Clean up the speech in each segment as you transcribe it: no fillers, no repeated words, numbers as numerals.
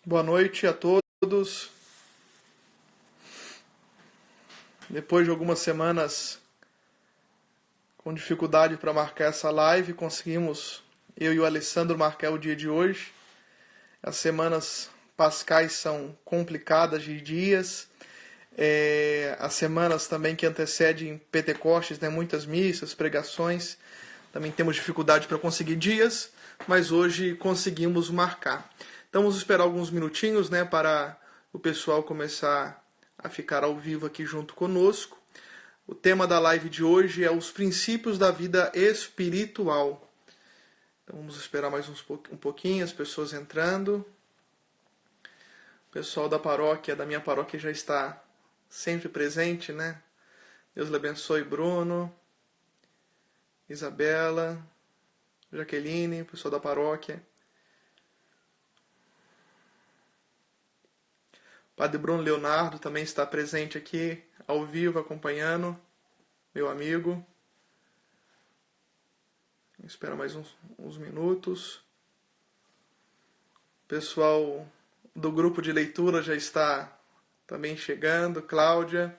Boa noite a todos. Depois de algumas semanas com dificuldade para marcar essa live, conseguimos, eu e o Alessandro, marcar o dia de hoje. As semanas pascais são complicadas de dias. As semanas também que antecedem Pentecostes, né? Muitas missas, pregações. Também temos dificuldade para conseguir dias, mas hoje conseguimos marcar. Então vamos esperar alguns minutinhos, né, para o pessoal começar a ficar ao vivo aqui junto conosco. O tema da live de hoje é os princípios da vida espiritual. Então vamos esperar mais um pouquinho, as pessoas entrando. O pessoal da minha paróquia já está sempre presente, né? Deus lhe abençoe, Bruno, Isabela, Jaqueline, pessoal da paróquia. Padre Bruno Leonardo também está presente aqui, ao vivo, acompanhando, meu amigo. Espera mais uns minutos. O pessoal do grupo de leitura já está também chegando. Cláudia,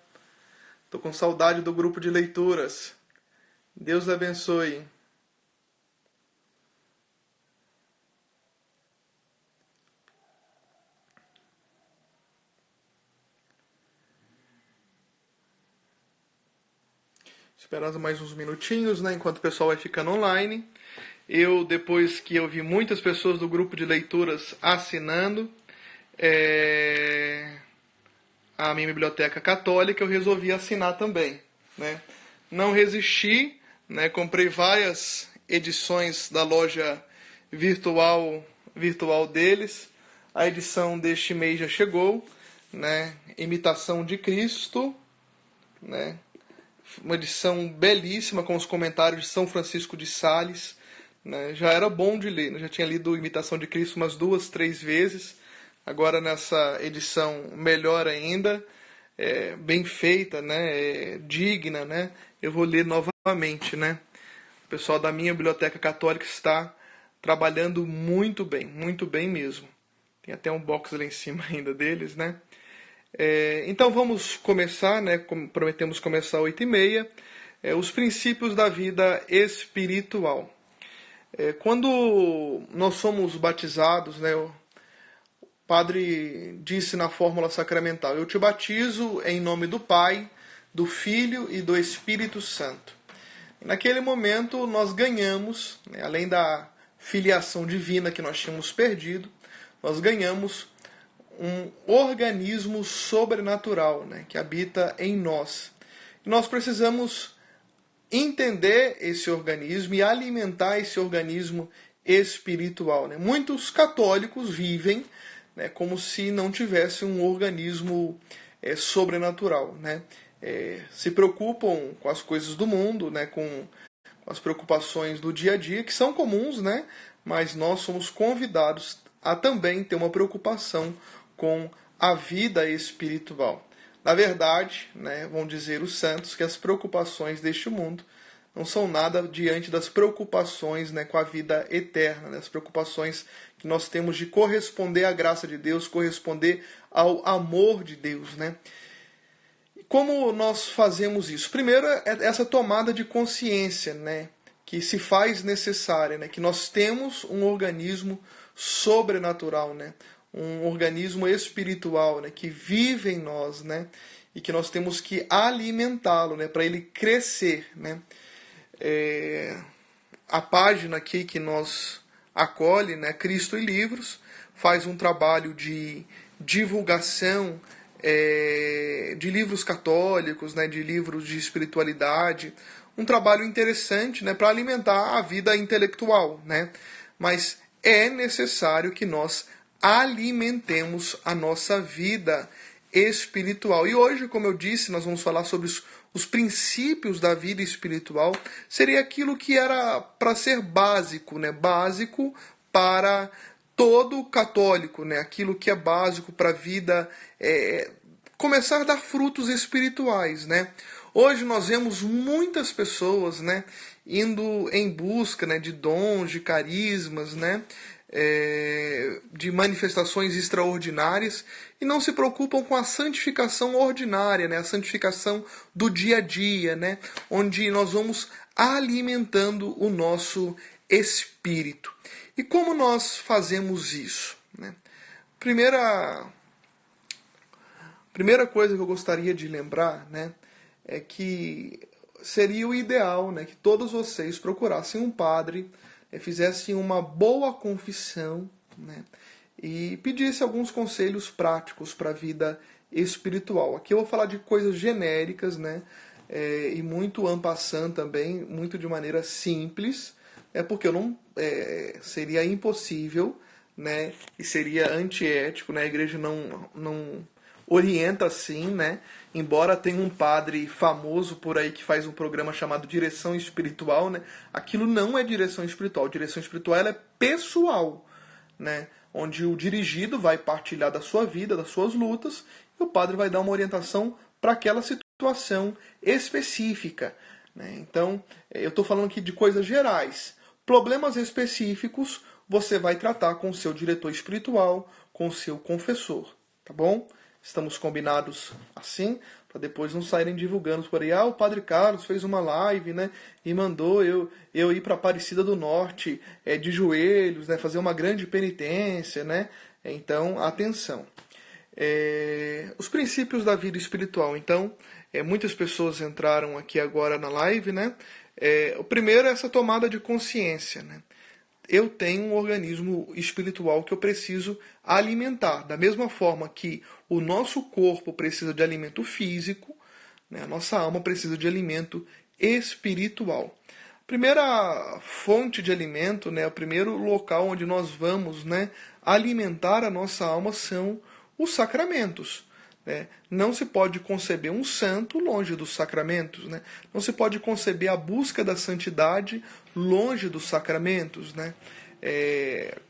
estou com saudade do grupo de leituras. Deus lhe abençoe. Esperando mais uns minutinhos, né, enquanto o pessoal vai ficando online. Depois que eu vi muitas pessoas do grupo de leituras assinando a minha biblioteca católica, eu resolvi assinar também, né? Não resisti, né? Comprei várias edições da loja virtual deles. A edição deste mês já chegou, né? Imitação de Cristo, né? Uma edição belíssima com os comentários de São Francisco de Sales, né? Já era bom de ler, né? Já tinha lido Imitação de Cristo umas 2, 3 vezes. Agora nessa edição melhor ainda, bem feita, né? Digna, né? Eu vou ler novamente, né? O pessoal da minha biblioteca católica está trabalhando muito bem mesmo. Tem até um box lá em cima ainda deles, né? Então vamos começar, né? Prometemos começar às 8h30. Os princípios da vida espiritual. Quando nós somos batizados, né? O padre disse na fórmula sacramental: eu te batizo em nome do Pai, do Filho e do Espírito Santo. E naquele momento nós ganhamos, né? Além da filiação divina que nós tínhamos perdido, nós ganhamos um organismo sobrenatural, né, que habita em nós. E nós precisamos entender esse organismo e alimentar esse organismo espiritual, né? Muitos católicos vivem, né, como se não tivesse um organismo sobrenatural, né? Se preocupam com as coisas do mundo, né, com as preocupações do dia a dia, que são comuns, né? Mas nós somos convidados a também ter uma preocupação com a vida espiritual. Na verdade, né, vão dizer os santos que as preocupações deste mundo não são nada diante das preocupações, né, com a vida eterna, né, as preocupações que nós temos de corresponder à graça de Deus, corresponder ao amor de Deus, né? E como nós fazemos isso? Primeiro é essa tomada de consciência, né, que se faz necessária, né, que nós temos um organismo sobrenatural, né? Um organismo espiritual, né, que vive em nós, né, e que nós temos que alimentá-lo, né, para ele crescer, né. A página aqui que nos acolhe, né, Cristo e Livros, faz um trabalho de divulgação de livros católicos, né, de livros de espiritualidade, um trabalho interessante, né, para alimentar a vida intelectual, né, mas é necessário que nós alimentemos a nossa vida espiritual. E hoje, como eu disse, nós vamos falar sobre os princípios da vida espiritual. Seria aquilo que era para ser básico, né? Básico para todo católico, né? Aquilo que é básico para a vida, começar a dar frutos espirituais, né? Hoje nós vemos muitas pessoas, né, indo em busca, né, de dons, de carismas, né, de manifestações extraordinárias e não se preocupam com a santificação ordinária, né? A santificação do dia a dia, né? Onde nós vamos alimentando o nosso espírito. E como nós fazemos isso, né? Primeira coisa que eu gostaria de lembrar, né, é que seria o ideal, né, que todos vocês procurassem um padre, fizessem uma boa confissão, né, e pedissem alguns conselhos práticos para a vida espiritual. Aqui eu vou falar de coisas genéricas, né, e muito en passant também, muito de maneira simples, porque eu não seria impossível, né, e seria antiético, né, a igreja não orienta assim, né? Embora tenha um padre famoso por aí que faz um programa chamado Direção Espiritual, né? Aquilo não é direção espiritual. Direção espiritual ela é pessoal, né? Onde o dirigido vai partilhar da sua vida, das suas lutas, e o padre vai dar uma orientação para aquela situação específica, né? Então, eu estou falando aqui de coisas gerais. Problemas específicos você vai tratar com o seu diretor espiritual, com o seu confessor, tá bom? Estamos combinados assim, para depois não saírem divulgando por aí. Ah, o Padre Carlos fez uma live, né, e mandou eu ir para Aparecida do Norte de joelhos, né, fazer uma grande penitência, né? Então, atenção. Os princípios da vida espiritual. Então, muitas pessoas entraram aqui agora na live, né? O primeiro é essa tomada de consciência, né? Eu tenho um organismo espiritual que eu preciso alimentar. Da mesma forma que o nosso corpo precisa de alimento físico, né, a nossa alma precisa de alimento espiritual. A primeira fonte de alimento, né, o primeiro local onde nós vamos, né, alimentar a nossa alma são os sacramentos. Né? Não se pode conceber um santo longe dos sacramentos, né? Não se pode conceber a busca da santidade longe dos sacramentos, né?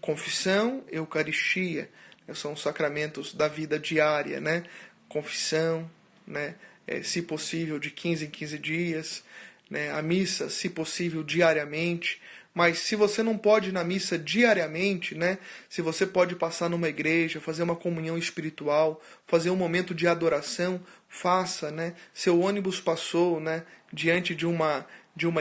Confissão, Eucaristia, né? São os sacramentos da vida diária, né? Confissão, né? Se possível de 15 em 15 dias, né? A missa, se possível, diariamente. Mas se você não pode ir na missa diariamente, né? Se você pode passar numa igreja, fazer uma comunhão espiritual, fazer um momento de adoração, faça, né? Seu ônibus passou, né, diante de uma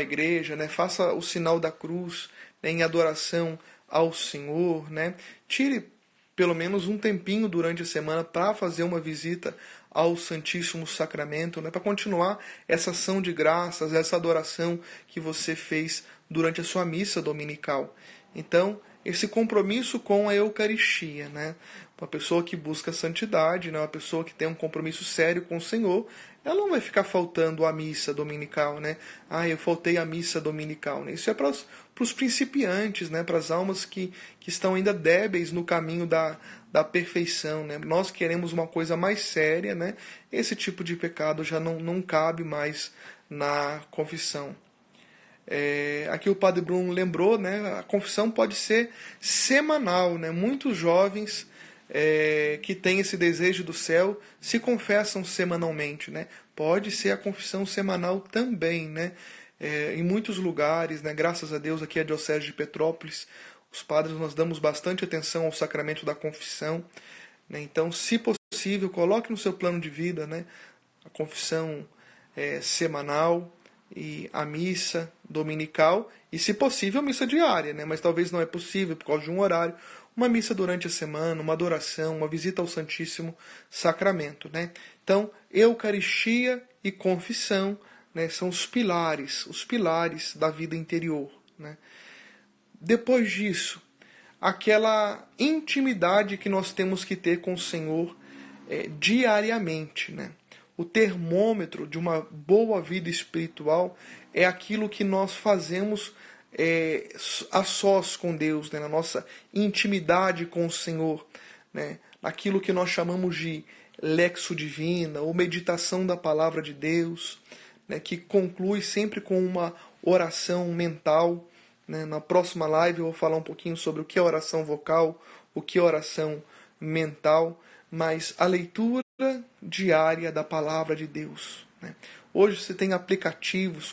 igreja, né? Faça o sinal da cruz, né, em adoração ao Senhor, né? Tire pelo menos um tempinho durante a semana para fazer uma visita ao Santíssimo Sacramento, né, para continuar essa ação de graças, essa adoração que você fez durante a sua missa dominical. Então, esse compromisso com a Eucaristia, né? Uma pessoa que busca santidade, né? Uma pessoa que tem um compromisso sério com o Senhor, ela não vai ficar faltando a missa dominical, né? Ah, eu faltei a missa dominical, né? Isso é para os principiantes, né? Para as almas que estão ainda débeis no caminho da perfeição, né? Nós queremos uma coisa mais séria, né? Esse tipo de pecado já não cabe mais na confissão. Aqui o Padre Bruno lembrou, né? A confissão pode ser semanal, né? Muitos jovens que têm esse desejo do céu se confessam semanalmente, né? Pode ser a confissão semanal também, né? Em muitos lugares, né? Graças a Deus, aqui a Diocese de Petrópolis, os padres nós damos bastante atenção ao sacramento da confissão, né? Então, se possível, coloque no seu plano de vida, né, a confissão semanal e a missa dominical e, se possível, a missa diária, né? Mas talvez não é possível por causa de um horário. Uma missa durante a semana, uma adoração, uma visita ao Santíssimo Sacramento, né? Então, Eucaristia e confissão, né, são os pilares da vida interior, né? Depois disso, aquela intimidade que nós temos que ter com o Senhor diariamente, né? O termômetro de uma boa vida espiritual é aquilo que nós fazemos a sós com Deus, né? Na nossa intimidade com o Senhor, né? Naquilo que nós chamamos de lexo divina, ou meditação da palavra de Deus, né? Que conclui sempre com uma oração mental, né? Na próxima live eu vou falar um pouquinho sobre o que é oração vocal, o que é oração mental, mas a leitura diária da palavra de Deus, né? Hoje você tem aplicativos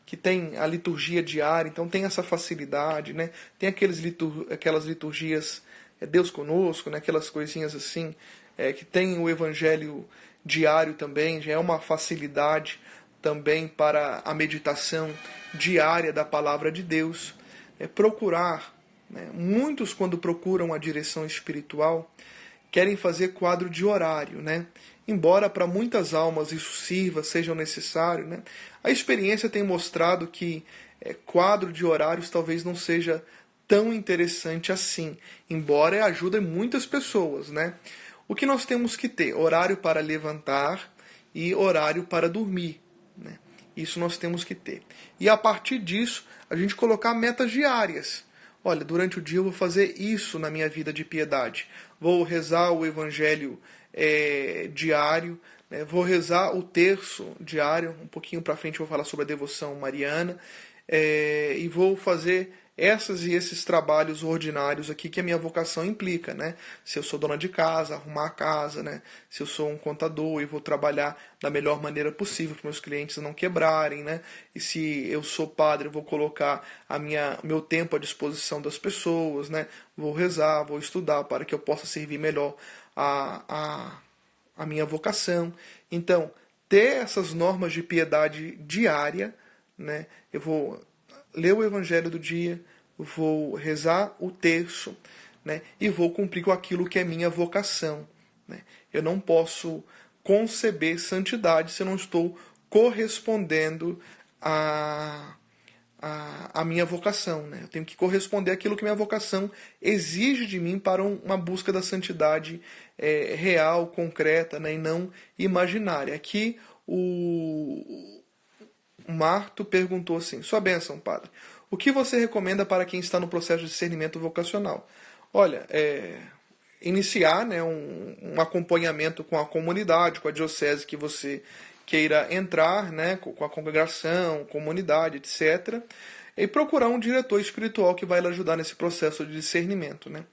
que tem a liturgia diária, então tem essa facilidade, né? Tem aquelas liturgias Deus conosco, né? Aquelas coisinhas assim, que tem o evangelho diário também, já é uma facilidade também para a meditação diária da palavra de Deus. Procurar, né? Muitos, quando procuram a direção espiritual, querem fazer quadro de horário, né? Embora para muitas almas isso sirva, seja necessário, né? A experiência tem mostrado que quadro de horários talvez não seja tão interessante assim, embora ajude muitas pessoas, né? O que nós temos que ter? Horário para levantar e horário para dormir, né? Isso nós temos que ter. E a partir disso, a gente colocar metas diárias. Olha, durante o dia eu vou fazer isso na minha vida de piedade. Vou rezar o evangelho diário, né? Vou rezar o terço diário. Um pouquinho para frente eu vou falar sobre a devoção mariana. E vou fazer essas e esses trabalhos ordinários aqui que a minha vocação implica, né? Se eu sou dona de casa, arrumar a casa, né? Se eu sou um contador e vou trabalhar da melhor maneira possível para meus clientes não quebrarem, né? E se eu sou padre, eu vou colocar meu tempo à disposição das pessoas, né? Vou rezar, vou estudar para que eu possa servir melhor a minha vocação. Então, ter essas normas de piedade diária, né? Eu vou ler o evangelho do dia, vou rezar o terço, né? E vou cumprir com aquilo que é minha vocação, né? Eu não posso conceber santidade se eu não estou correspondendo à minha vocação, né? Eu tenho que corresponder àquilo que minha vocação exige de mim para uma busca da santidade real, concreta, né? E não imaginária. Aqui o Marto perguntou assim: Sua bênção, padre, o que você recomenda para quem está no processo de discernimento vocacional? Olha, iniciar, né, um acompanhamento com a comunidade, com a diocese que você queira entrar, né, com a congregação, comunidade, etc. E procurar um diretor espiritual que vai lhe ajudar nesse processo de discernimento, né?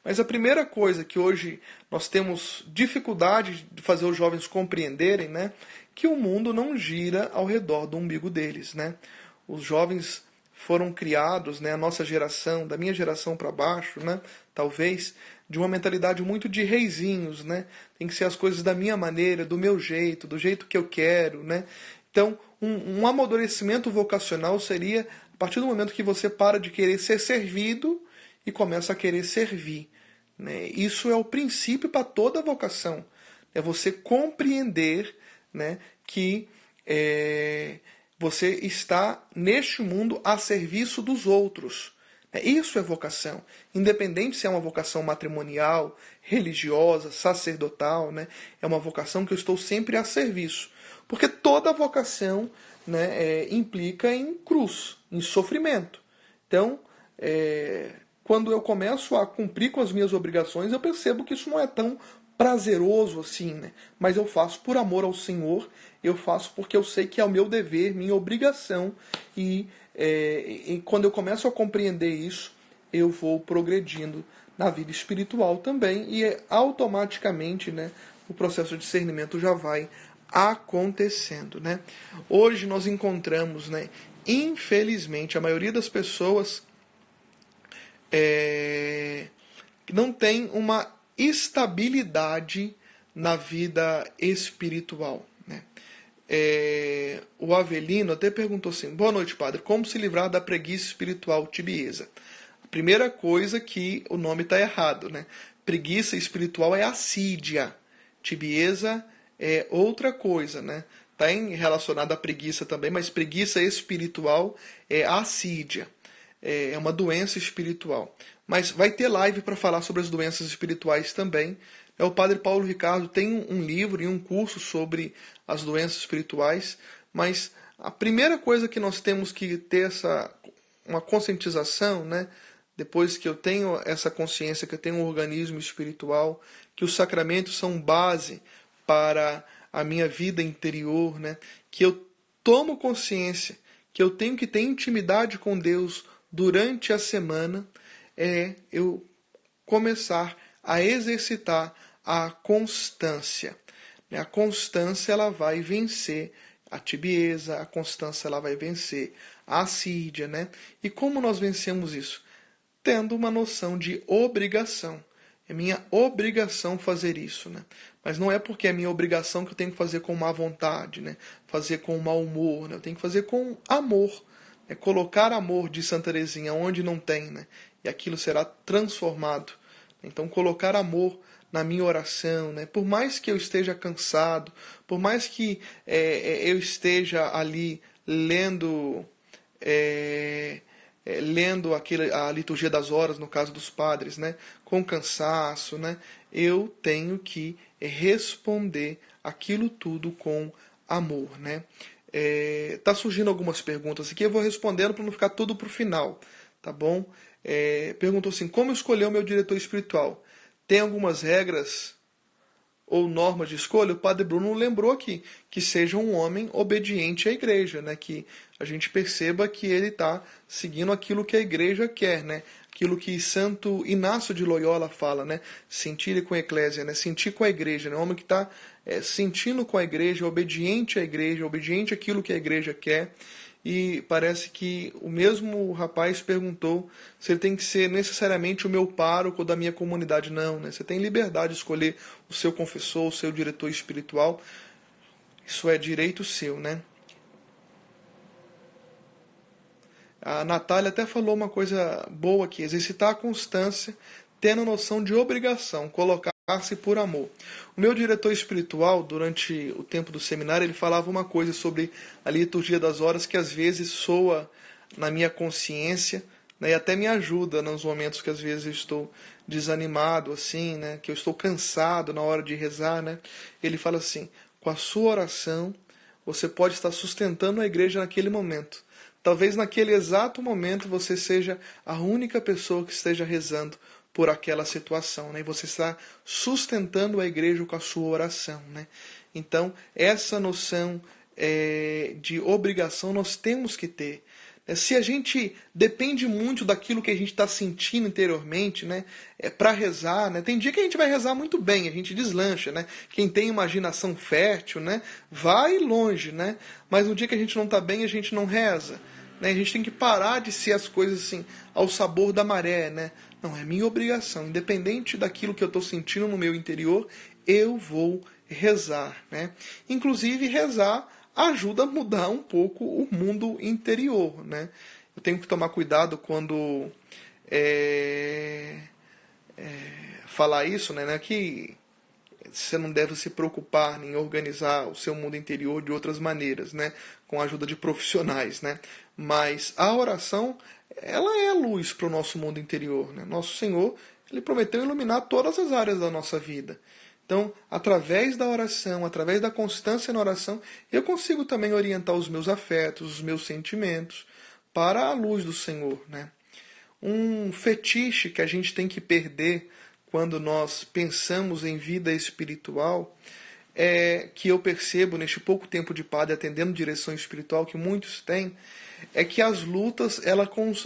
Mas a primeira coisa que hoje nós temos dificuldade de fazer os jovens compreenderem, né, que o mundo não gira ao redor do umbigo deles, né? Os jovens foram criados, né, a nossa geração, da minha geração para baixo, né, talvez, de uma mentalidade muito de reizinhos, né? Tem que ser as coisas da minha maneira, do meu jeito, do jeito que eu quero, né? Então, um amadurecimento vocacional seria a partir do momento que você para de querer ser servido e começa a querer servir, né? Isso é o princípio para toda vocação. É você compreender, né, que você está neste mundo a serviço dos outros. Isso é vocação. Independente se é uma vocação matrimonial, religiosa, sacerdotal, né, é uma vocação que eu estou sempre a serviço. Porque toda vocação, né, implica em cruz, em sofrimento. Então, quando eu começo a cumprir com as minhas obrigações, eu percebo que isso não é tão prazeroso assim, né? Mas eu faço por amor ao Senhor, eu faço porque eu sei que é o meu dever, minha obrigação, e quando eu começo a compreender isso, eu vou progredindo na vida espiritual também, e automaticamente, né, o processo de discernimento já vai acontecendo, né? Hoje nós encontramos, né, infelizmente, a maioria das pessoas não tem uma estabilidade na vida espiritual, né? O Avelino até perguntou assim: Boa noite, padre, como se livrar da preguiça espiritual, tibieza? A primeira coisa que o nome está errado, né? Preguiça espiritual é assídia, tibieza é outra coisa, né? Está relacionada à preguiça também, mas preguiça espiritual é assídia, é uma doença espiritual. Mas vai ter live para falar sobre as doenças espirituais também. O padre Paulo Ricardo tem um livro e um curso sobre as doenças espirituais, mas a primeira coisa que nós temos que ter uma conscientização, né? Depois que eu tenho essa consciência, que eu tenho um organismo espiritual, que os sacramentos são base para a minha vida interior, né? Que eu tomo consciência que eu tenho que ter intimidade com Deus durante a semana, eu começar a exercitar a constância. A constância ela vai vencer a tibieza, a constância ela vai vencer a assídia, né? E como nós vencemos isso? Tendo uma noção de obrigação. É minha obrigação fazer isso, né? Mas não é porque é minha obrigação que eu tenho que fazer com má vontade, né? Fazer com mau humor, né? Eu tenho que fazer com amor. É colocar amor, de Santa Teresinha, onde não tem, né? E aquilo será transformado. Então, colocar amor na minha oração, né? Por mais que eu esteja cansado, por mais que eu esteja ali lendo lendo a liturgia das horas, no caso dos padres, né? Com cansaço, né? Eu tenho que responder aquilo tudo com amor, né? Tá surgindo algumas perguntas aqui, eu vou respondendo para não ficar tudo para o final, tá bom? Perguntou assim, como escolher o meu diretor espiritual? Tem algumas regras ou normas de escolha? O Padre Bruno lembrou aqui que seja um homem obediente à igreja, né? Que a gente perceba que ele está seguindo aquilo que a igreja quer, né? Aquilo que Santo Inácio de Loyola fala, né? Sentir com a eclésia, né? Sentir com a igreja, né? Um homem que está sentindo com a igreja, obediente à igreja, obediente àquilo que a igreja quer. E parece que o mesmo rapaz perguntou se ele tem que ser necessariamente o meu pároco da minha comunidade. Não, né? Você tem liberdade de escolher o seu confessor, o seu diretor espiritual. Isso é direito seu, né? A Natália até falou uma coisa boa aqui, exercitar a constância, tendo noção de obrigação, colocar-se por amor. O meu diretor espiritual, durante o tempo do seminário, ele falava uma coisa sobre a liturgia das horas que às vezes soa na minha consciência, né, e até me ajuda nos momentos que às vezes eu estou desanimado, assim, né, que eu estou cansado na hora de rezar, né. Ele fala assim, com a sua oração, você pode estar sustentando a igreja naquele momento. Talvez naquele exato momento você seja a única pessoa que esteja rezando por aquela situação, né? E você está sustentando a igreja com a sua oração, né? Então, essa noção de obrigação nós temos que ter. Se a gente depende muito daquilo que a gente está sentindo interiormente, né, para rezar, né, tem dia que a gente vai rezar muito bem, a gente deslancha, né, quem tem imaginação fértil, né, vai longe, né, mas no dia que a gente não está bem, a gente não reza, né, a gente tem que parar de ser as coisas assim, ao sabor da maré, né, não, é minha obrigação, independente daquilo que eu estou sentindo no meu interior, eu vou rezar, né, inclusive rezar ajuda a mudar um pouco o mundo interior, né? Eu tenho que tomar cuidado quando falar isso, né? Que você não deve se preocupar em organizar o seu mundo interior de outras maneiras, né? Com a ajuda de profissionais, né? Mas a oração, ela é a luz para o nosso mundo interior, né? Nosso Senhor, Ele prometeu iluminar todas as áreas da nossa vida. Então, através da oração, através da constância na oração, eu consigo também orientar os meus afetos, os meus sentimentos para a luz do Senhor, né? Um fetiche que a gente tem que perder quando nós pensamos em vida espiritual que eu percebo neste pouco tempo de padre atendendo direção espiritual que muitos têm, é que as lutas,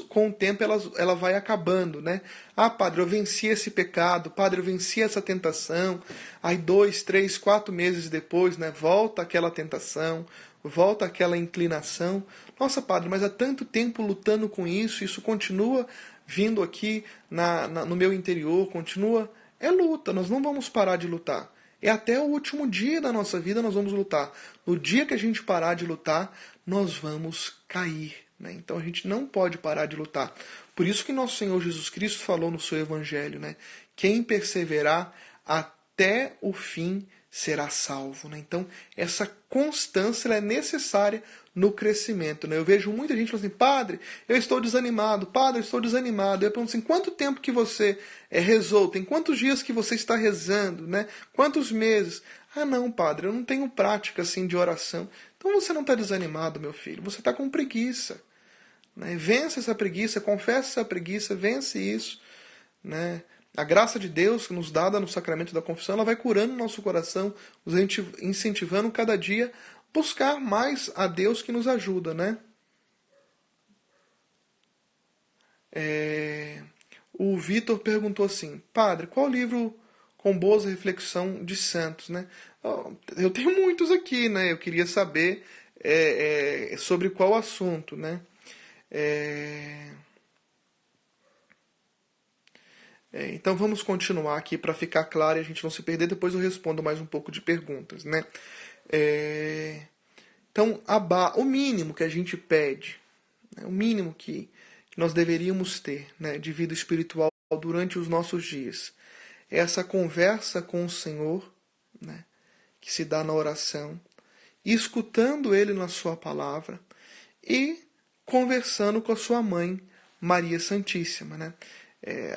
com o tempo, ela vai acabando, né? Ah, padre, eu venci esse pecado, padre, eu venci essa tentação. Aí 2, 3, 4 meses depois, né? Volta aquela tentação, volta aquela inclinação. Nossa, padre, mas há tanto tempo lutando com isso, isso continua vindo aqui no meu interior, continua. É luta, nós não vamos parar de lutar. É até o último dia da nossa vida nós vamos lutar. No dia que a gente parar de lutar, nós vamos cair, né? Então a gente não pode parar de lutar. Por isso que nosso Senhor Jesus Cristo falou no seu Evangelho, né? Quem perseverar até o fim será salvo, né? Então essa constância é necessária no crescimento, né? Eu vejo muita gente falando assim, padre, eu estou desanimado, padre, eu estou desanimado. Eu pergunto assim, quanto tempo que você rezou? Tem quantos dias que você está rezando, né? Quantos meses? Ah, não, padre, eu não tenho prática assim de oração. Então você não está desanimado, meu filho, você está com preguiça, né? Vence essa preguiça, confessa essa preguiça, vence isso, né? A graça de Deus, nos dada no sacramento da confissão, ela vai curando o nosso coração, nos incentivando cada dia a buscar mais a Deus que nos ajuda, né? O Vitor perguntou assim, padre, qual livro com boas reflexão de santos, né? Eu tenho muitos aqui, né? Eu queria saber sobre qual assunto, né? Então vamos continuar aqui para ficar claro e a gente não se perder. Depois eu respondo mais um pouco de perguntas, né? Então, o mínimo que a gente pede, né? O mínimo que nós deveríamos ter, né, de vida espiritual durante os nossos dias, é essa conversa com o Senhor, né, que se dá na oração, escutando Ele na sua palavra e conversando com a sua mãe, Maria Santíssima, né?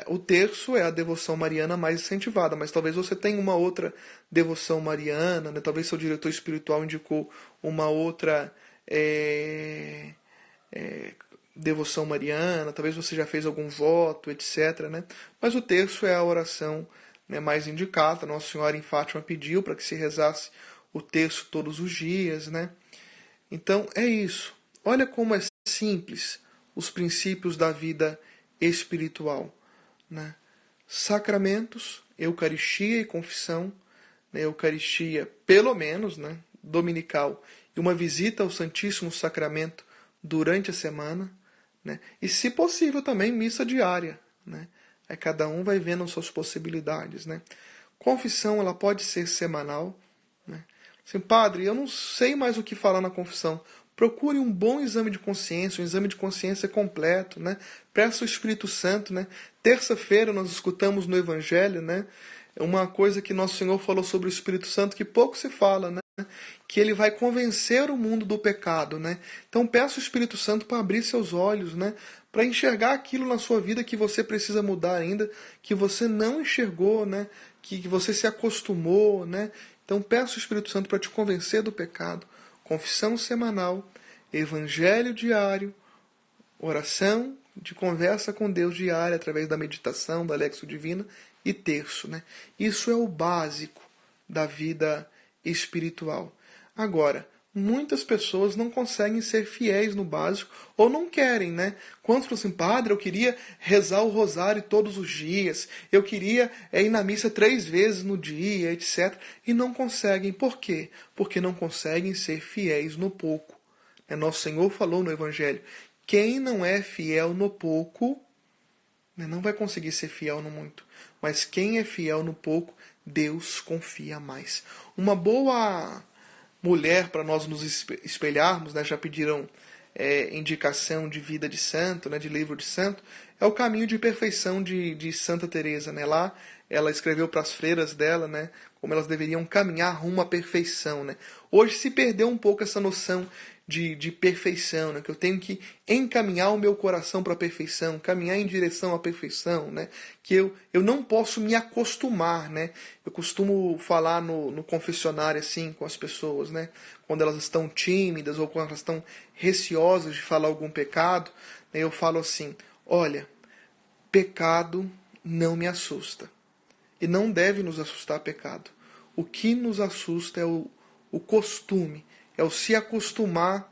O terço é a devoção mariana mais incentivada, mas talvez você tenha uma outra devoção mariana, né? Talvez seu diretor espiritual indicou uma outra devoção mariana, talvez você já fez algum voto, etc. Né? Mas o terço é a oração, né, mais indicada. Nossa Senhora em Fátima pediu para que se rezasse o terço todos os dias. Né? Então é isso. Olha como é simples os princípios da vida espiritual. Né? Sacramentos, Eucaristia e confissão, né? Eucaristia pelo menos, né? Dominical, e uma visita ao Santíssimo Sacramento durante a semana, né? E se possível também missa diária. Né? Aí cada um vai vendo suas possibilidades. Né? Confissão ela pode ser semanal. Né? Assim, padre, eu não sei mais o que falar na confissão. Procure um bom exame de consciência, um exame de consciência completo, né? Peça o Espírito Santo, né? Terça-feira nós escutamos no Evangelho, né? Uma coisa que Nosso Senhor falou sobre o Espírito Santo que pouco se fala, né? Que ele vai convencer o mundo do pecado, né? Então peça o Espírito Santo para abrir seus olhos, né? Para enxergar aquilo na sua vida que você precisa mudar ainda, que você não enxergou, né? Que você se acostumou, né? Então peça o Espírito Santo para te convencer do pecado. Confissão semanal, evangelho diário, oração de conversa com Deus diária através da meditação, da Lexio Divina e terço. Né? Isso é o básico da vida espiritual. Agora, muitas pessoas não conseguem ser fiéis no básico ou não querem, né? Quantos falam assim, padre, eu queria rezar o rosário todos os dias, eu queria ir na missa 3 vezes no dia, etc. E não conseguem. Por quê? Porque não conseguem ser fiéis no pouco. Nosso Senhor falou no Evangelho, quem não é fiel no pouco, não vai conseguir ser fiel no muito. Mas quem é fiel no pouco, Deus confia mais. Uma boa mulher para nós nos espelharmos, né? Já pediram indicação de vida de santo, né? De livro de santo, é o caminho de perfeição de Santa Teresa, né? Lá ela escreveu para as freiras dela, né? Como elas deveriam caminhar rumo à perfeição, né? Hoje se perdeu um pouco essa noção de perfeição, né? Que eu tenho que encaminhar o meu coração para a perfeição, caminhar em direção à perfeição, né? Que eu não posso me acostumar, né? Eu costumo falar no confessionário assim com as pessoas, né? Quando elas estão tímidas ou quando elas estão receosas de falar algum pecado, né? Eu falo assim, olha, pecado não me assusta. E não deve nos assustar pecado. O que nos assusta é o costume, é o se acostumar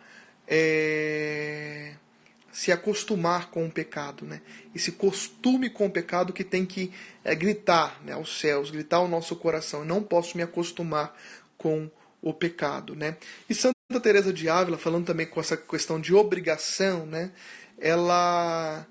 com o pecado, né? Esse costume com o pecado que tem que gritar, né, aos céus, gritar ao nosso coração. Eu não posso me acostumar com o pecado, né? E Santa Teresa de Ávila, falando também com essa questão de obrigação, né? Ela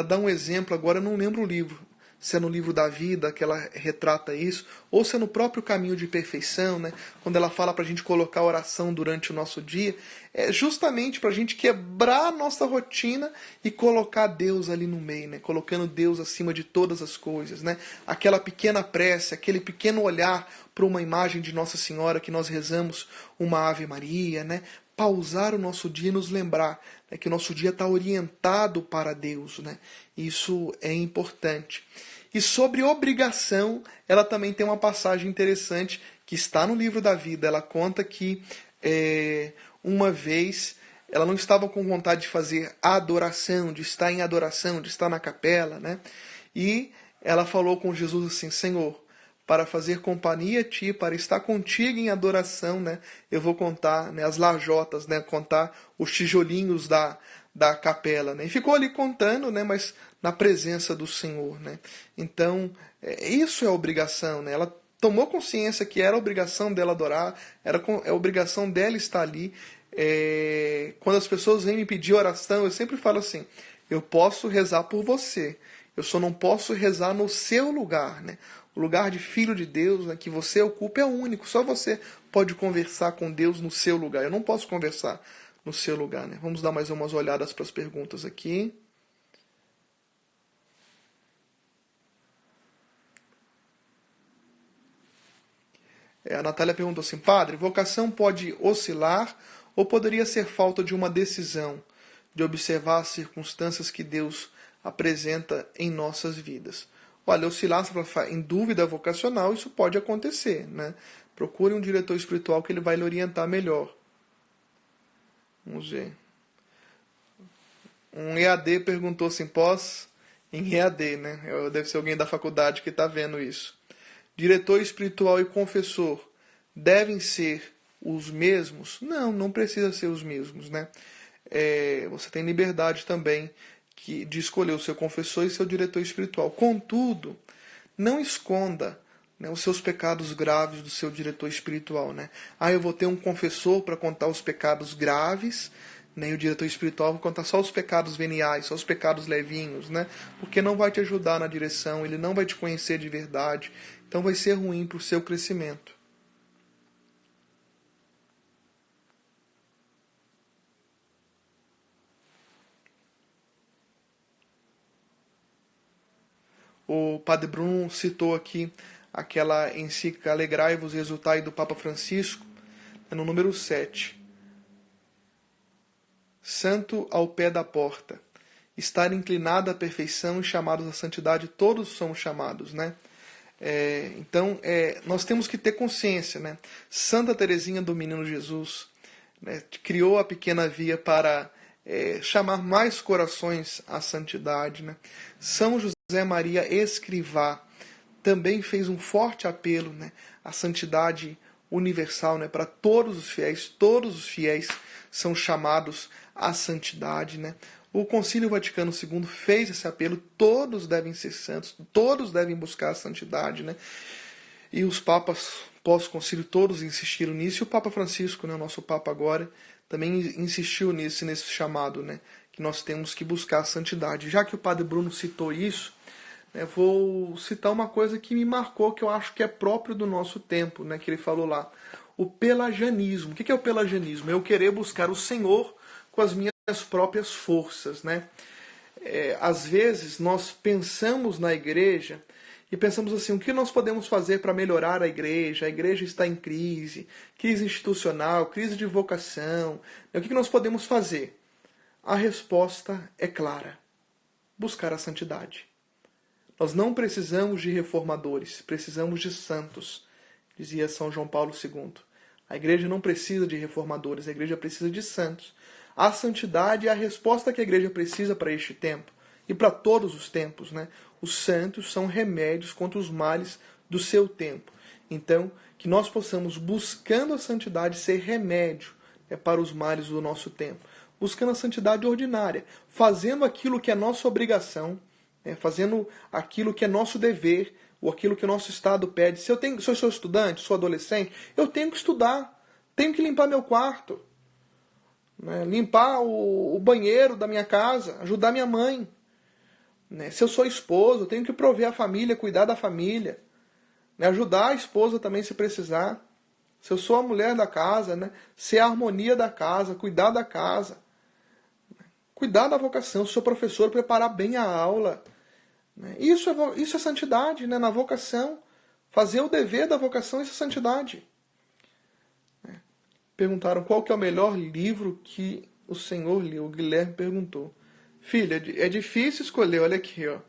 dá um exemplo, agora eu não lembro o livro, se é no livro da vida que ela retrata isso, ou se é no próprio caminho de perfeição, né? Quando ela fala para a gente colocar oração durante o nosso dia, é justamente para a gente quebrar a nossa rotina e colocar Deus ali no meio, né? Colocando Deus acima de todas as coisas, né? Aquela pequena prece, aquele pequeno olhar para uma imagem de Nossa Senhora que nós rezamos uma Ave Maria, né? Pausar o nosso dia e nos lembrar, né, que o nosso dia está orientado para Deus. Né? Isso é importante. E sobre obrigação, ela também tem uma passagem interessante que está no livro da vida. Ela conta que uma vez ela não estava com vontade de fazer adoração, de estar em adoração, de estar na capela. Né? E ela falou com Jesus assim, Senhor, para fazer companhia a ti, para estar contigo em adoração, né? Eu vou contar, né, as lajotas, né? Contar os tijolinhos da capela, né? E ficou ali contando, né? Mas na presença do Senhor, né? Então, isso é a obrigação, né? Ela tomou consciência que era a obrigação dela adorar, era a obrigação dela estar ali, Quando as pessoas vêm me pedir oração, eu sempre falo assim, eu posso rezar por você, eu só não posso rezar no seu lugar, né? O lugar de filho de Deus, né, que você ocupa é único, só você pode conversar com Deus no seu lugar, eu não posso conversar no seu lugar, né? Vamos dar mais umas olhadas para as perguntas aqui. A Natália perguntou assim, padre, vocação pode oscilar ou poderia ser falta de uma decisão, de observar as circunstâncias que Deus apresenta em nossas vidas? Olha, oscilar em dúvida vocacional, isso pode acontecer, né? Procure um diretor espiritual que ele vai lhe orientar melhor. Vamos ver. Um EAD perguntou assim, pós em EAD, né? Deve ser alguém da faculdade que está vendo isso. Diretor espiritual e confessor devem ser os mesmos? Não, não precisa ser os mesmos, né? Você tem liberdade também de escolher o seu confessor e seu diretor espiritual. Contudo, não esconda, né, os seus pecados graves do seu diretor espiritual, né? Eu vou ter um confessor para contar os pecados graves, né, e o diretor espiritual vai contar só os pecados veniais, só os pecados levinhos, né? Porque não vai te ajudar na direção, ele não vai te conhecer de verdade, então vai ser ruim para o seu crescimento. O Padre Bruno citou aqui aquela encíclica Alegrai-vos e Exultai do Papa Francisco, no número 7. Santo ao pé da porta. Estar inclinado à perfeição e chamados à santidade, todos somos chamados, né? Então, nós temos que ter consciência, né? Santa Teresinha do Menino Jesus, né, criou a pequena via para chamar mais corações à santidade, né? São José Maria Escrivá também fez um forte apelo, né, à santidade universal, né, para todos os fiéis são chamados à santidade, né? O Concílio Vaticano II fez esse apelo, todos devem ser santos, todos devem buscar a santidade, né? E os papas pós-concílio todos insistiram nisso, e o Papa Francisco, né, o nosso Papa agora, também insistiu nesse chamado, né, que nós temos que buscar a santidade. Já que o Padre Bruno citou isso, vou citar uma coisa que me marcou, que eu acho que é próprio do nosso tempo, né, que ele falou lá. O pelagianismo. O que é o pelagianismo? É eu querer buscar o Senhor com as minhas próprias forças, né? Às vezes nós pensamos na igreja e pensamos assim, o que nós podemos fazer para melhorar a igreja? A igreja está em crise institucional, crise de vocação. O que nós podemos fazer? A resposta é clara. Buscar a santidade. Nós não precisamos de reformadores, precisamos de santos, dizia São João Paulo II. A igreja não precisa de reformadores, a igreja precisa de santos. A santidade é a resposta que a igreja precisa para este tempo e para todos os tempos, né? Os santos são remédios contra os males do seu tempo. Então, que nós possamos, buscando a santidade, ser remédio, né, para os males do nosso tempo. Buscando a santidade ordinária, fazendo aquilo que é nossa obrigação, né, fazendo aquilo que é nosso dever, ou aquilo que o nosso Estado pede. Se eu sou estudante, sou adolescente, eu tenho que estudar, tenho que limpar meu quarto, né, limpar o banheiro da minha casa, ajudar minha mãe. Né? Se eu sou esposo, eu tenho que prover a família, cuidar da família, né, ajudar a esposa também se precisar. Se eu sou a mulher da casa, né, ser a harmonia da casa, cuidar da casa, né, cuidar da vocação. Se eu sou professor, preparar bem a aula. Isso é santidade, né? Na vocação. Fazer o dever da vocação, isso é santidade. Perguntaram qual que é o melhor livro que o Senhor leu. O Guilherme perguntou. Filha, é difícil escolher, olha aqui, ó.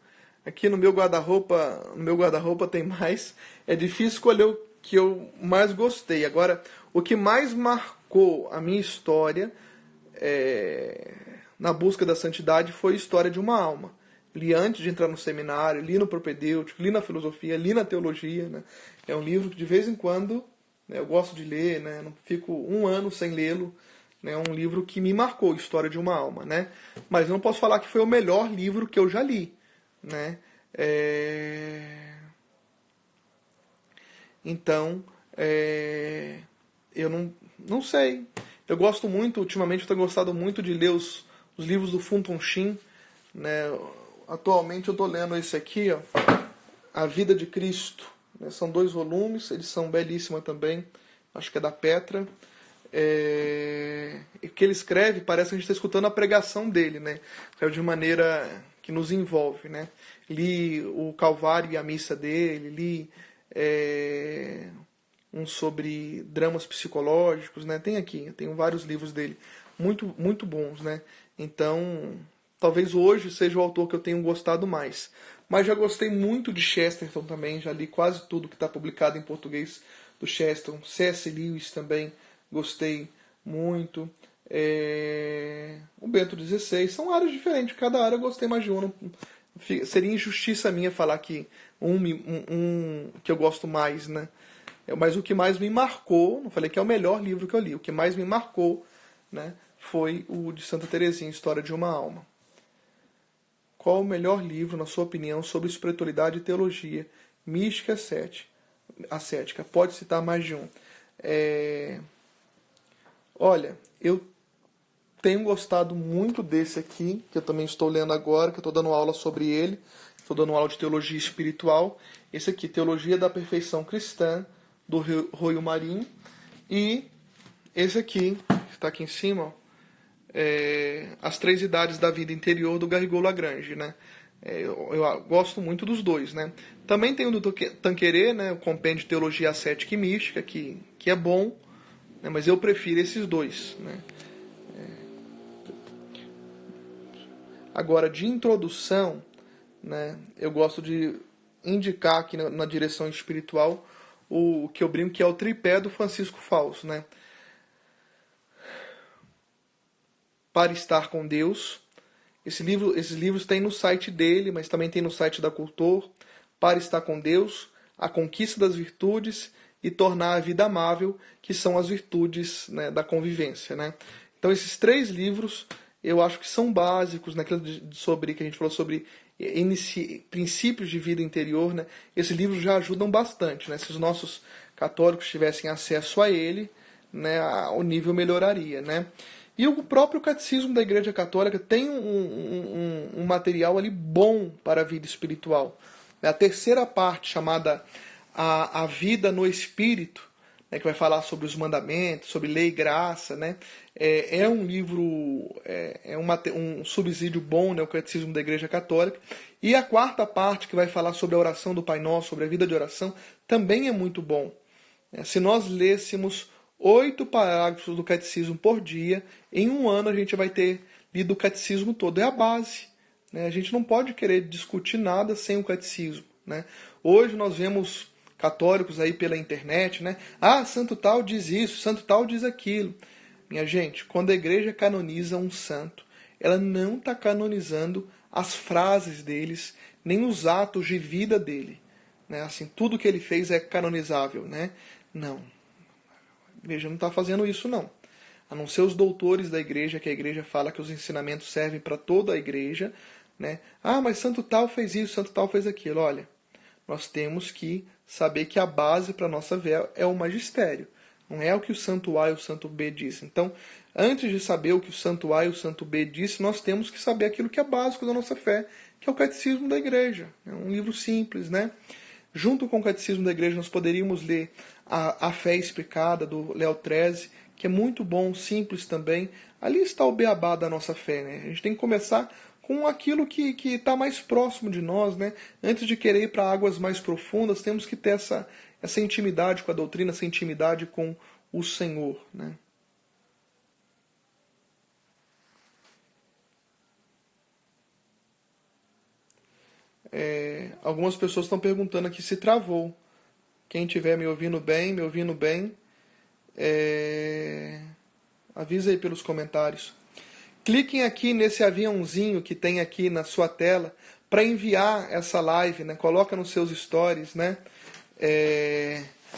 Aqui no meu guarda-roupa tem mais. É difícil escolher o que eu mais gostei. Agora, o que mais marcou a minha história na busca da santidade foi a história de uma alma. Li antes de entrar no seminário, li no propedêutico, li na filosofia, li na teologia, né? É um livro que de vez em quando, né, eu gosto de ler, né? Não fico um ano sem lê-lo. Né? É um livro que me marcou, História de uma Alma, né? Mas eu não posso falar que foi o melhor livro que eu já li, né? Então, eu não sei. Eu gosto muito, ultimamente eu tenho gostado muito de ler os livros do Funton Shin, né? Atualmente eu estou lendo esse aqui, ó, A Vida de Cristo, né? São 2 volumes, eles são belíssimos também, acho que é da Petra. E o que ele escreve parece que a gente está escutando a pregação dele, né? Escreve de maneira que nos envolve, né? Li o Calvário e a missa dele, li um sobre dramas psicológicos, né? Tenho vários livros dele, muito, muito bons, né? Então, talvez hoje seja o autor que eu tenho gostado mais. Mas já gostei muito de Chesterton também, já li quase tudo que está publicado em português do Chesterton. C.S. Lewis também gostei muito. O Bento XVI, são áreas diferentes, cada área eu gostei mais de um. Seria injustiça minha falar que um que eu gosto mais, né? Mas o que mais me marcou, não falei que é o melhor livro que eu li, o que mais me marcou, né, foi o de Santa Teresinha, História de uma Alma. Qual o melhor livro, na sua opinião, sobre espiritualidade e teologia, mística ascética? Pode citar mais de um. Olha, eu tenho gostado muito desse aqui, que eu também estou lendo agora, que eu estou dando aula sobre ele. Estou dando aula de teologia espiritual. Esse aqui, Teologia da Perfeição Cristã, do Royo Marim. E esse aqui, que está aqui em cima, ó, As Três Idades da Vida Interior, do Garrigou Lagrange, né? Eu gosto muito dos dois, né? Também tem o do Tanquerê, né? O Compêndio de Teologia Ascética e Mística, que é bom, né? Mas eu prefiro esses dois, né? Agora, de introdução, né? Eu gosto de indicar aqui na direção espiritual o que eu brinco que é o tripé do Francisco Fausto, né? Para Estar com Deus. Esses livros tem no site dele, mas também tem no site da Cultor. Para Estar com Deus, A Conquista das Virtudes e Tornar a Vida Amável, que são as virtudes, né, da convivência, né? Então esses 3 livros eu acho que são básicos, naquilo que a gente falou sobre princípios de vida interior, né? Esses livros já ajudam bastante, né? Se os nossos católicos tivessem acesso a ele, né, o nível melhoraria, né? E o próprio Catecismo da Igreja Católica tem um material ali bom para a vida espiritual. A terceira parte, chamada a Vida no Espírito, né, que vai falar sobre os mandamentos, sobre lei e graça, né? É um livro, um subsídio bom, né, o Catecismo da Igreja Católica. E a quarta parte, que vai falar sobre a oração do Pai Nosso, sobre a vida de oração, também é muito bom. Se nós lêssemos 8 parágrafos do Catecismo por dia, em um ano a gente vai ter lido o Catecismo todo. É a base, né? A gente não pode querer discutir nada sem o Catecismo, né? Hoje nós vemos católicos aí pela internet, né? Ah, santo tal diz isso, santo tal diz aquilo. Minha gente, quando a igreja canoniza um santo, ela não está canonizando as frases deles, nem os atos de vida dele, né? Assim, tudo que ele fez é canonizável, né? Não. A igreja não está fazendo isso, não. A não ser os doutores da igreja, que a igreja fala que os ensinamentos servem para toda a igreja, né? Ah, mas santo tal fez isso, santo tal fez aquilo. Olha, nós temos que saber que a base para a nossa fé é o magistério. Não é o que o santo A e o santo B disse. Então, antes de saber o que o santo A e o santo B disse, nós temos que saber aquilo que é básico da nossa fé, que é o Catecismo da Igreja. É um livro simples, né? Junto com o Catecismo da Igreja, nós poderíamos ler a Fé Explicada, do Léo Treze, que é muito bom, simples também. Ali está o beabá da nossa fé, né? A gente tem que começar com aquilo que está mais próximo de nós, né? Antes de querer ir para águas mais profundas, temos que ter essa intimidade com a doutrina, essa intimidade com o Senhor, né? Algumas pessoas estão perguntando aqui se travou. Quem estiver me ouvindo bem, avisa aí pelos comentários. Cliquem aqui nesse aviãozinho que tem aqui na sua tela para enviar essa live, né? Coloca nos seus stories, né?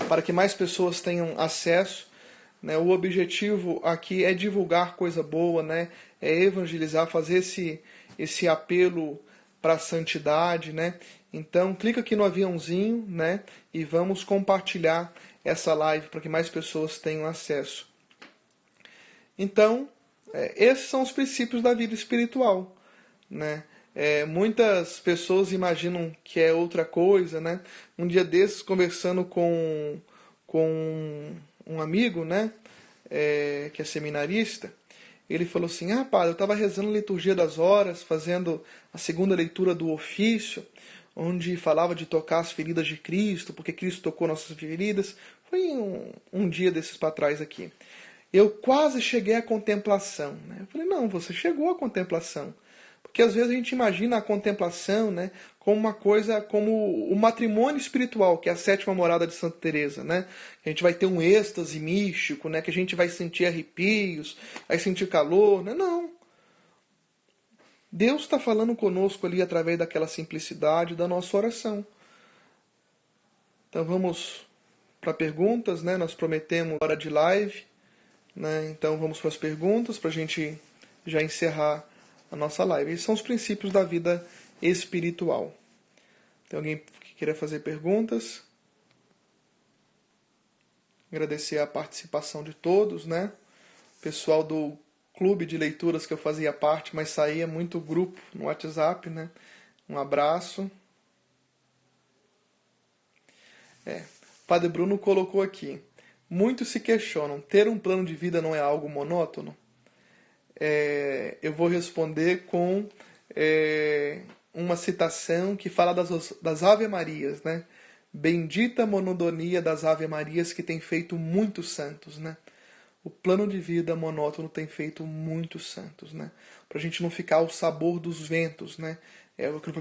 Para que mais pessoas tenham acesso, né? O objetivo aqui é divulgar coisa boa, né? É evangelizar, fazer esse apelo para a santidade, né? Então, clica aqui no aviãozinho, né? E vamos compartilhar essa live para que mais pessoas tenham acesso. Então, esses são os princípios da vida espiritual, né? Muitas pessoas imaginam que é outra coisa, né? Um dia desses, conversando com um amigo, né? Que é seminarista, ele falou assim: padre, eu estava rezando a liturgia das horas, fazendo a segunda leitura do ofício, onde falava de tocar as feridas de Cristo, porque Cristo tocou nossas feridas. Foi um dia desses para trás aqui. Eu quase cheguei à contemplação, né? Eu falei: não, você chegou à contemplação. Porque às vezes a gente imagina a contemplação, né, como uma coisa, como o matrimônio espiritual, que é a sétima morada de Santa Teresa, né? A gente vai ter um êxtase místico, né, que a gente vai sentir arrepios, vai sentir calor, né? Não. Deus está falando conosco ali através daquela simplicidade da nossa oração. Então vamos para perguntas, né? Nós prometemos hora de live, né? Então vamos para as perguntas para a gente já encerrar a nossa live. Esses são os princípios da vida espiritual. Tem alguém que queira fazer perguntas? Agradecer a participação de todos, né? Pessoal do clube de leituras que eu fazia parte, mas saía muito grupo no WhatsApp, né? Um abraço. Padre Bruno colocou aqui: muitos se questionam, ter um plano de vida não é algo monótono? Eu vou responder com uma citação que fala das Ave Marias, né? Bendita monotonia das Ave Marias que tem feito muitos santos, né? O plano de vida monótono tem feito muitos santos, né? Pra gente não ficar ao sabor dos ventos, né?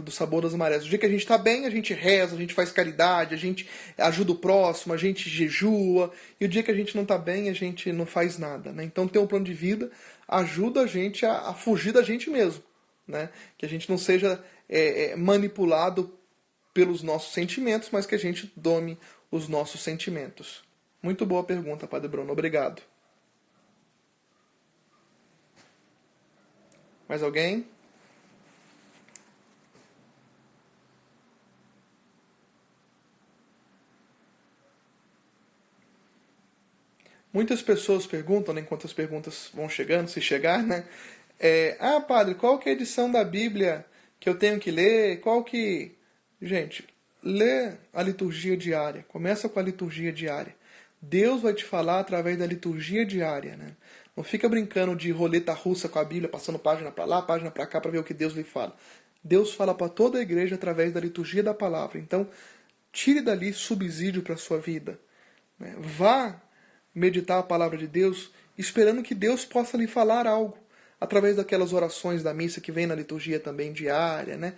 Do sabor das marés. O dia que a gente está bem, a gente reza, a gente faz caridade, a gente ajuda o próximo, a gente jejua. E o dia que a gente não está bem, a gente não faz nada, né? Então ter um plano de vida ajuda a gente a fugir da gente mesmo, né? Que a gente não seja manipulado pelos nossos sentimentos, mas que a gente dome os nossos sentimentos. Muito boa pergunta, Padre Bruno. Obrigado. Mais alguém? Muitas pessoas perguntam, né, enquanto as perguntas vão chegando, se chegar, né? Padre, qual que é a edição da Bíblia que eu tenho que ler? Gente, lê a liturgia diária. Começa com a liturgia diária. Deus vai te falar através da liturgia diária, né? Não fica brincando de roleta russa com a Bíblia, passando página para lá, página para cá, para ver o que Deus lhe fala. Deus fala para toda a igreja através da liturgia da palavra. Então, tire dali subsídio para a sua vida, né? Vá meditar a palavra de Deus, esperando que Deus possa lhe falar algo, através daquelas orações da missa que vem na liturgia também diária, né?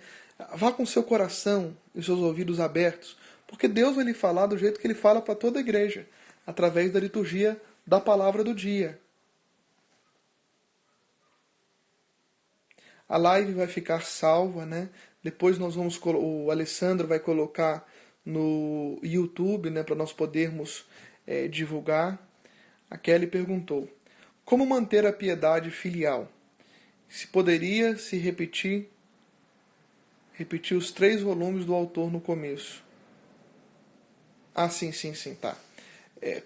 Vá com seu coração e seus ouvidos abertos, porque Deus vai lhe falar do jeito que Ele fala para toda a igreja, através da liturgia da palavra do dia. A live vai ficar salva, né? Depois o Alessandro vai colocar no YouTube, né, para nós podermos divulgar. A Kelly perguntou: como manter a piedade filial? Se poderia se repetir os 3 volumes do autor no começo. Sim, tá.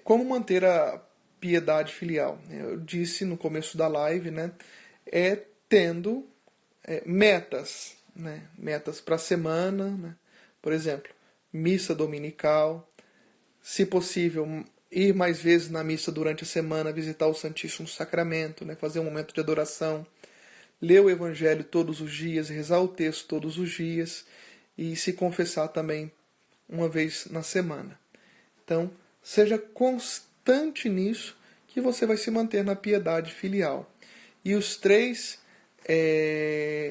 Como manter a piedade filial? Eu disse no começo da live, né? Tendo metas, né? Metas para a semana, né? Por exemplo, missa dominical, se possível, ir mais vezes na missa durante a semana, visitar o Santíssimo Sacramento, né? Fazer um momento de adoração, ler o Evangelho todos os dias, rezar o texto todos os dias e se confessar também uma vez na semana. Então, seja constante nisso que você vai se manter na piedade filial. E os 3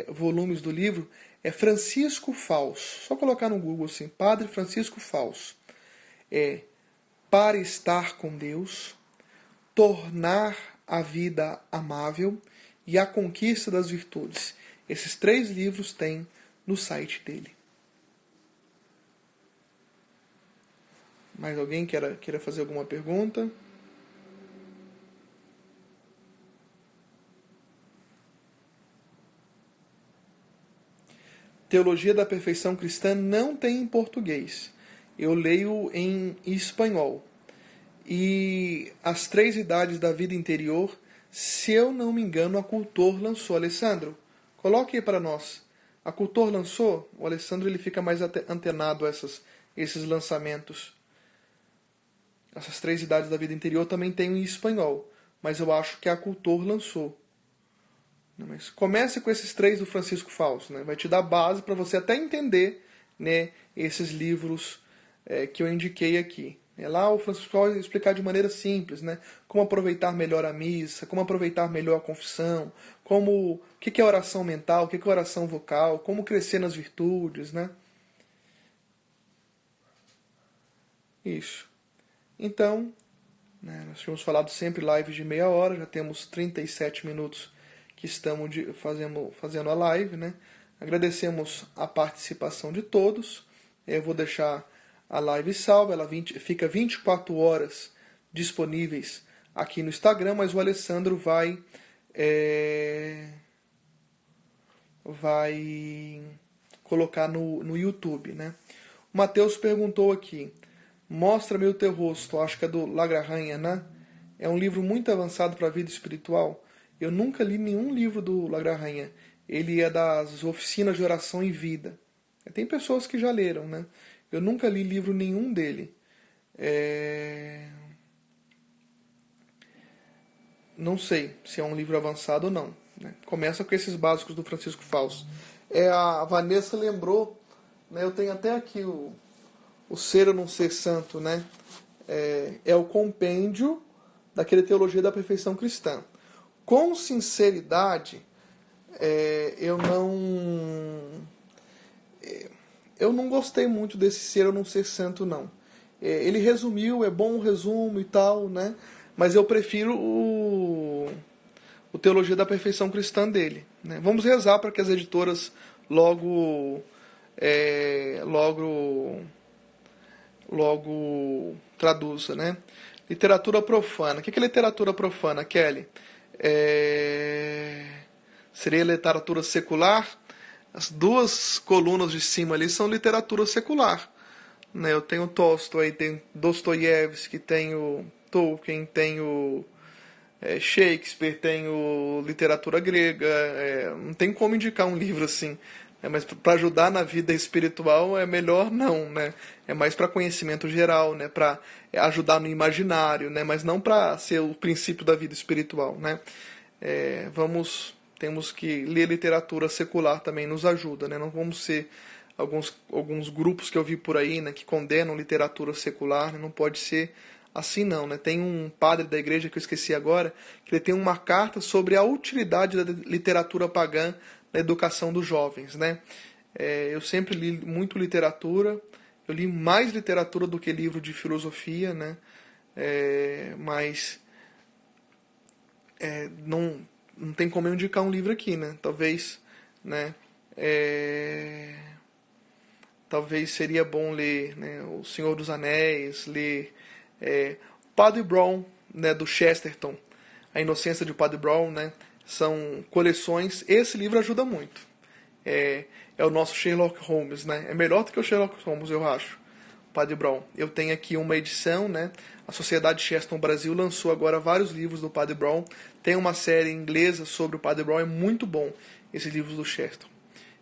volumes do livro é Francisco Falso. Só colocar no Google assim, Padre Francisco Falso. Para estar com Deus, tornar a vida amável e a conquista das virtudes. Esses 3 livros tem no site dele. Mais alguém queira fazer alguma pergunta? Teologia da Perfeição Cristã não tem em português. Eu leio em espanhol. E As 3 Idades da Vida Interior Se eu não me engano, a Cultor lançou. Alessandro, coloque aí para nós. A Cultor lançou? O Alessandro ele fica mais antenado a esses lançamentos. Essas 3 idades da vida interior também tem em espanhol, mas eu acho que a Cultor lançou. Mas comece com esses 3 do Francisco Fausto, né? Vai te dar base para você até entender, né, esses livros que eu indiquei aqui. Lá o Francisco vai explicar de maneira simples, né, como aproveitar melhor a missa, como aproveitar melhor a confissão, o que é oração mental, o que é oração vocal, como crescer nas virtudes, né? Isso. Então, né, nós tínhamos falado sempre lives de meia hora, já temos 37 minutos que estamos fazendo a live, né? Agradecemos a participação de todos. Eu vou deixar a live salva, ela fica 24 horas disponíveis aqui no Instagram, mas o Alessandro vai colocar no YouTube, né? O Matheus perguntou aqui, Mostra-me o Teu Rosto, acho que é do Lagarranha, né? É um livro muito avançado para a vida espiritual. Eu nunca li nenhum livro do Lagarranha. Ele é das oficinas de oração e vida. Tem pessoas que já leram, né? Eu nunca li livro nenhum dele. Não sei se é um livro avançado ou não, né? Começa com esses básicos do Francisco Fausto. A Vanessa lembrou, né? Eu tenho até aqui o Ser ou Não Ser Santo, né? É o compêndio daquele Teologia da Perfeição Cristã. Com sinceridade, eu não gostei muito desse Ser ou Não Ser Santo, não. Ele resumiu, é bom o resumo e tal, né? Mas eu prefiro o Teologia da Perfeição Cristã dele, né? Vamos rezar para que as editoras logo traduza, né? Literatura profana. O que é literatura profana, Kelly? Seria literatura secular? As 2 colunas de cima ali são literatura secular, né? Eu tenho Tolstói, tem Dostoiévski, tenho Tolkien, tenho Shakespeare, tenho literatura grega. Não tem como indicar um livro assim. Mas para ajudar na vida espiritual é melhor não, né? É mais para conhecimento geral, né? Para ajudar no imaginário, né? Mas não para ser o princípio da vida espiritual, né? Temos que ler literatura secular também, nos ajuda, né? Não vamos ser alguns grupos que eu vi por aí, né? Que condenam literatura secular, né? Não pode ser assim não, né? Tem um padre da igreja que eu esqueci agora, que ele tem uma carta sobre a utilidade da literatura pagã na educação dos jovens, né? Eu sempre li muito literatura, eu li mais literatura do que livro de filosofia, né? Mas não tem como eu indicar um livro aqui, né? Talvez, né? Talvez seria bom ler, né, O Senhor dos Anéis, ler Padre Brown, né, do Chesterton, A Inocência de Padre Brown, né? São coleções. Esse livro ajuda muito. É o nosso Sherlock Holmes, né? É melhor do que o Sherlock Holmes, eu acho. Padre Brown. Eu tenho aqui uma edição, né? A Sociedade Chesterton Brasil lançou agora vários livros do Padre Brown. Tem uma série inglesa sobre o Padre Brown. É muito bom esses livros do Chesterton.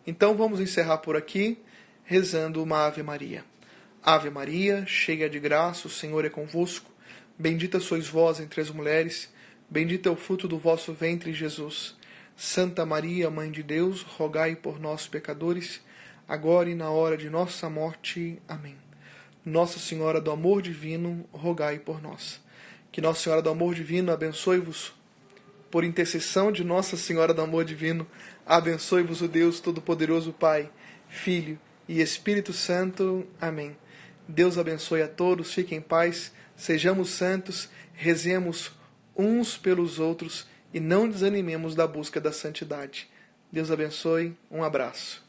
Então vamos encerrar por aqui, rezando uma Ave Maria. Ave Maria, cheia de graça, o Senhor é convosco. Bendita sois vós entre as mulheres. Bendito é o fruto do vosso ventre, Jesus. Santa Maria, Mãe de Deus, rogai por nós, pecadores, agora e na hora de nossa morte. Amém. Nossa Senhora do Amor Divino, rogai por nós. Que Nossa Senhora do Amor Divino abençoe-vos. Por intercessão de Nossa Senhora do Amor Divino, abençoe-vos o Deus Todo-Poderoso, Pai, Filho e Espírito Santo. Amém. Deus abençoe a todos, fiquem em paz, sejamos santos, rezemos uns pelos outros e não desanimemos da busca da santidade. Deus abençoe, um abraço.